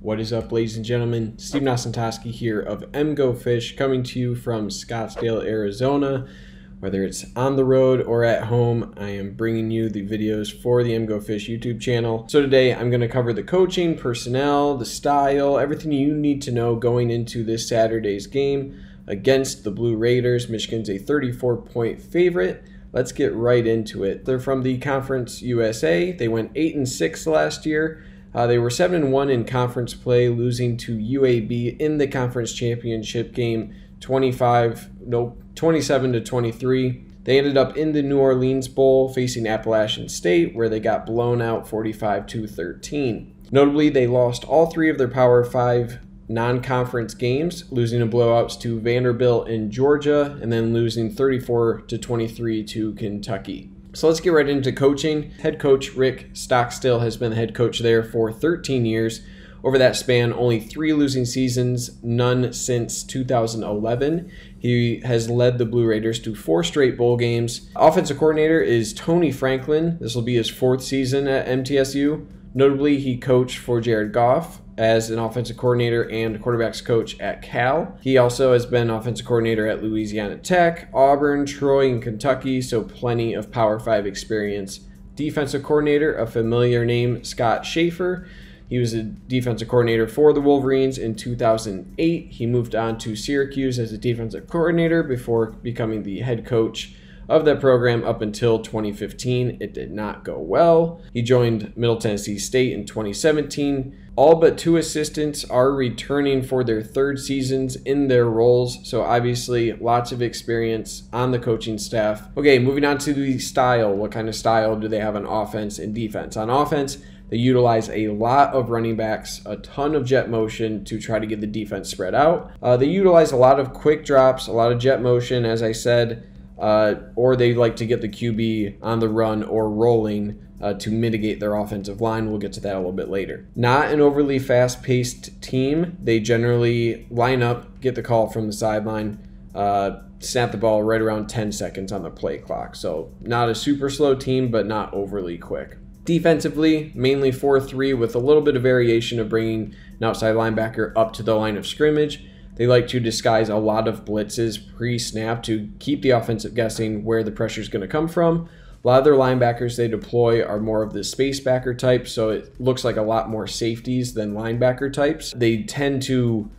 What is up, ladies and gentlemen? Steve Nosantoski here of MGoFish, coming to you from Scottsdale, Arizona. Whether it's on the road or at home, I am bringing you the videos for the MGoFish YouTube channel. So today I'm going to cover the coaching, personnel, the style, everything you need to know going into this Saturday's game against the Blue Raiders. Michigan's a 34-point favorite. Let's get right into it. They're from the Conference USA. They went 8-6 last year. They were 7-1 in conference play, losing to UAB in the conference championship game 27-23. They ended up in the New Orleans Bowl facing Appalachian State, where they got blown out 45-13. Notably, they lost all three of their Power 5 non-conference games, losing in blowouts to Vanderbilt in Georgia, and then losing 34-23 to Kentucky. So let's get right into coaching. Head coach Rick Stockstill has been the head coach there for 13 years. Over that span, only 3 losing seasons, none since 2011. He has led the Blue Raiders to 4 straight bowl games. Offensive coordinator is Tony Franklin. This will be his 4th season at MTSU. Notably, he coached for Jared Goff as an offensive coordinator and quarterbacks coach at Cal. He also has been offensive coordinator at Louisiana Tech, Auburn, Troy, and Kentucky, so plenty of Power 5 experience. Defensive coordinator, a familiar name, Scott Schaefer. He was a defensive coordinator for the Wolverines in 2008. He moved on to Syracuse as a defensive coordinator before becoming the head coach of that program up until 2015. It did not go well. He joined Middle Tennessee State in 2017. All but 2 assistants are returning for their 3rd seasons in their roles, so obviously lots of experience on the coaching staff. Okay, moving on to the style. What kind of style do they have on offense and defense? On offense, they utilize a lot of running backs, a ton of jet motion to try to get the defense spread out. They utilize a lot of quick drops, a lot of jet motion, as I said, or they like to get the QB on the run or rolling to mitigate their offensive line. We'll get to that a little bit later. Not an overly fast-paced team. They generally line up, get the call from the sideline, snap the ball right around 10 seconds on the play clock. So not a super slow team, but not overly quick. Defensively, mainly 4-3 with a little bit of variation of bringing an outside linebacker up to the line of scrimmage. They like to disguise a lot of blitzes pre-snap to keep the offensive guessing where the pressure is going to come from. A lot of their linebackers they deploy are more of the space backer type, so it looks like a lot more safeties than linebacker types. They tend to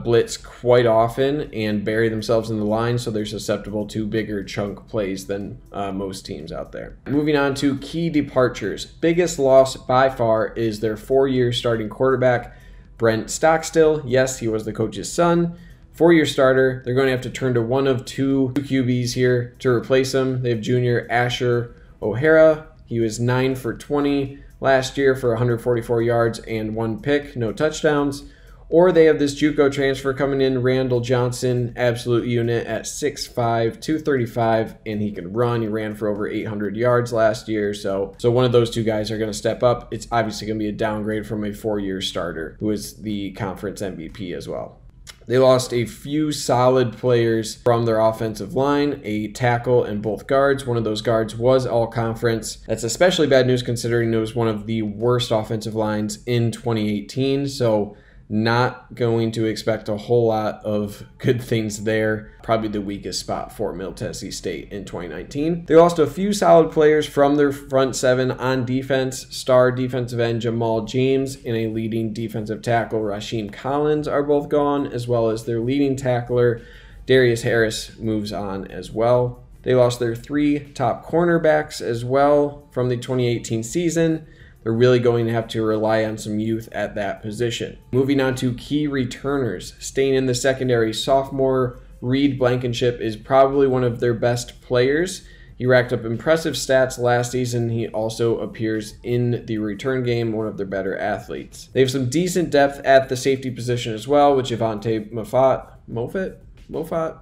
blitz quite often and bury themselves in the line, so they're susceptible to bigger chunk plays than most teams out there. Moving on to key departures. Biggest loss by far is their 4-year starting quarterback, Brent Stockstill. Yes, he was the coach's son. 4-year starter. They're going to have to turn to one of 2 QBs here to replace him. They have junior Asher O'Hara. He was 9 for 20 last year for 144 yards and 1 pick, no touchdowns. Or they have this JUCO transfer coming in, Randall Johnson, absolute unit at 6'5", 235, and he can run. He ran for over 800 yards last year, so one of those 2 guys are going to step up. It's obviously going to be a downgrade from a 4-year starter who is the conference MVP as well. They lost a few solid players from their offensive line, a tackle and both guards. One of those guards was all conference. That's especially bad news considering it was one of the worst offensive lines in 2018, so not going to expect a whole lot of good things there. Probably the weakest spot for Middle Tennessee State in 2019. They lost a few solid players from their front 7 on defense. Star defensive end Jamal James and a leading defensive tackle Rasheem Collins are both gone, as well as their leading tackler Darius Harris moves on as well. They lost their 3 top cornerbacks as well from the 2018 season. They're really going to have to rely on some youth at that position. Moving on to key returners. Staying in the secondary, sophomore Reed Blankenship is probably one of their best players. He racked up impressive stats last season. He also appears in the return game, one of their better athletes. They have some decent depth at the safety position as well, with Javante Mofat?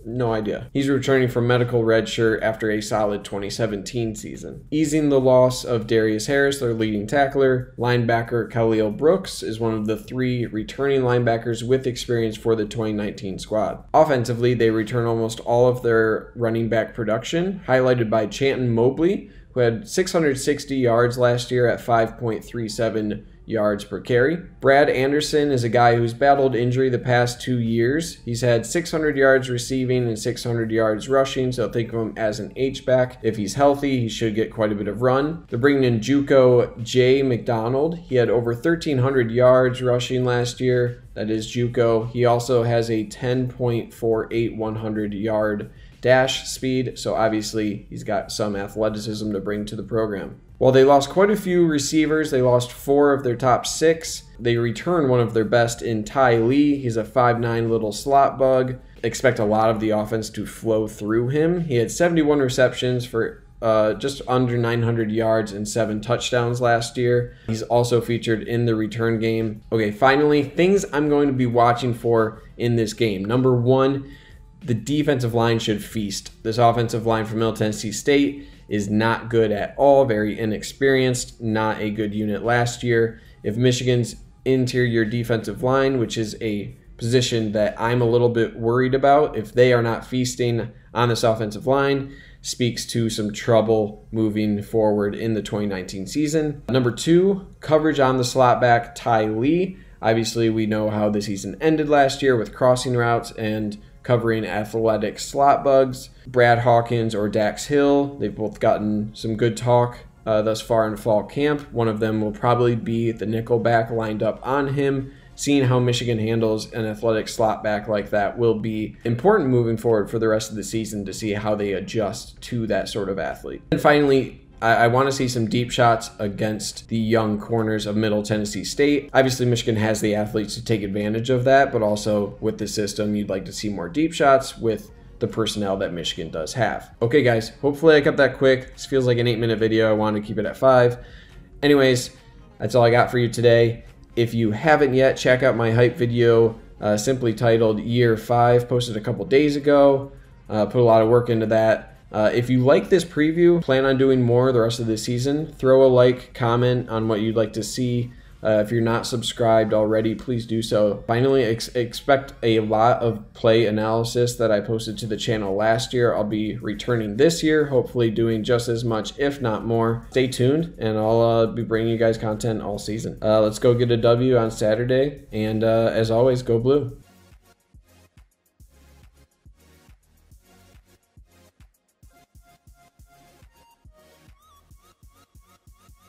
No idea. He's returning from medical redshirt after a solid 2017 season. Easing the loss of Darius Harris, their leading tackler, linebacker Khalil Brooks is one of the 3 returning linebackers with experience for the 2019 squad. Offensively, they return almost all of their running back production, highlighted by Chanton Mobley, who had 660 yards last year at 5.37 yards per carry. Brad Anderson is a guy who's battled injury the past 2 years. He's had 600 yards receiving and 600 yards rushing, so think of him as an H-back. If he's healthy, he should get quite a bit of run. They're bringing in JUCO Jay McDonald. He had over 1,300 yards rushing last year. That is JUCO. He also has a 10.48 100-yard dash speed, so obviously he's got some athleticism to bring to the program. While they lost quite a few receivers, they lost 4 of their top 6. They returned one of their best in Ty Lee. He's a 5'9" little slot bug. Expect a lot of the offense to flow through him. He had 71 receptions for just under 900 yards and 7 touchdowns last year. He's also featured in the return game. Okay, finally, things I'm going to be watching for in this game. Number 1, the defensive line should feast. This offensive line from Middle Tennessee State is not good at all, very inexperienced, not a good unit last year. If Michigan's interior defensive line, which is a position that I'm a little bit worried about, if they are not feasting on this offensive line, speaks to some trouble moving forward in the 2019 season. Number 2, coverage on the slot back, Ty Lee. Obviously, we know how the season ended last year with crossing routes and covering athletic slot bugs. Brad Hawkins or Dax Hill, they've both gotten some good talk thus far in fall camp. One of them will probably be the nickel back lined up on him. Seeing how Michigan handles an athletic slot back like that will be important moving forward for the rest of the season to see how they adjust to that sort of athlete. And finally, I want to see some deep shots against the young corners of Middle Tennessee State. Obviously, Michigan has the athletes to take advantage of that, but also with the system, you'd like to see more deep shots with the personnel that Michigan does have. Okay, guys, hopefully I kept that quick. This feels like an 8-minute video. I wanted to keep it at 5. Anyways, that's all I got for you today. If you haven't yet, check out my hype video simply titled Year 5, posted a couple days ago. Put a lot of work into that. If you like this preview, plan on doing more the rest of the season, throw a like, comment on what you'd like to see. If you're not subscribed already, please do so. Finally, expect a lot of play analysis that I posted to the channel last year. I'll be returning this year, hopefully doing just as much, if not more. Stay tuned, and I'll be bringing you guys content all season. Let's go get a W on Saturday, and as always, go Blue.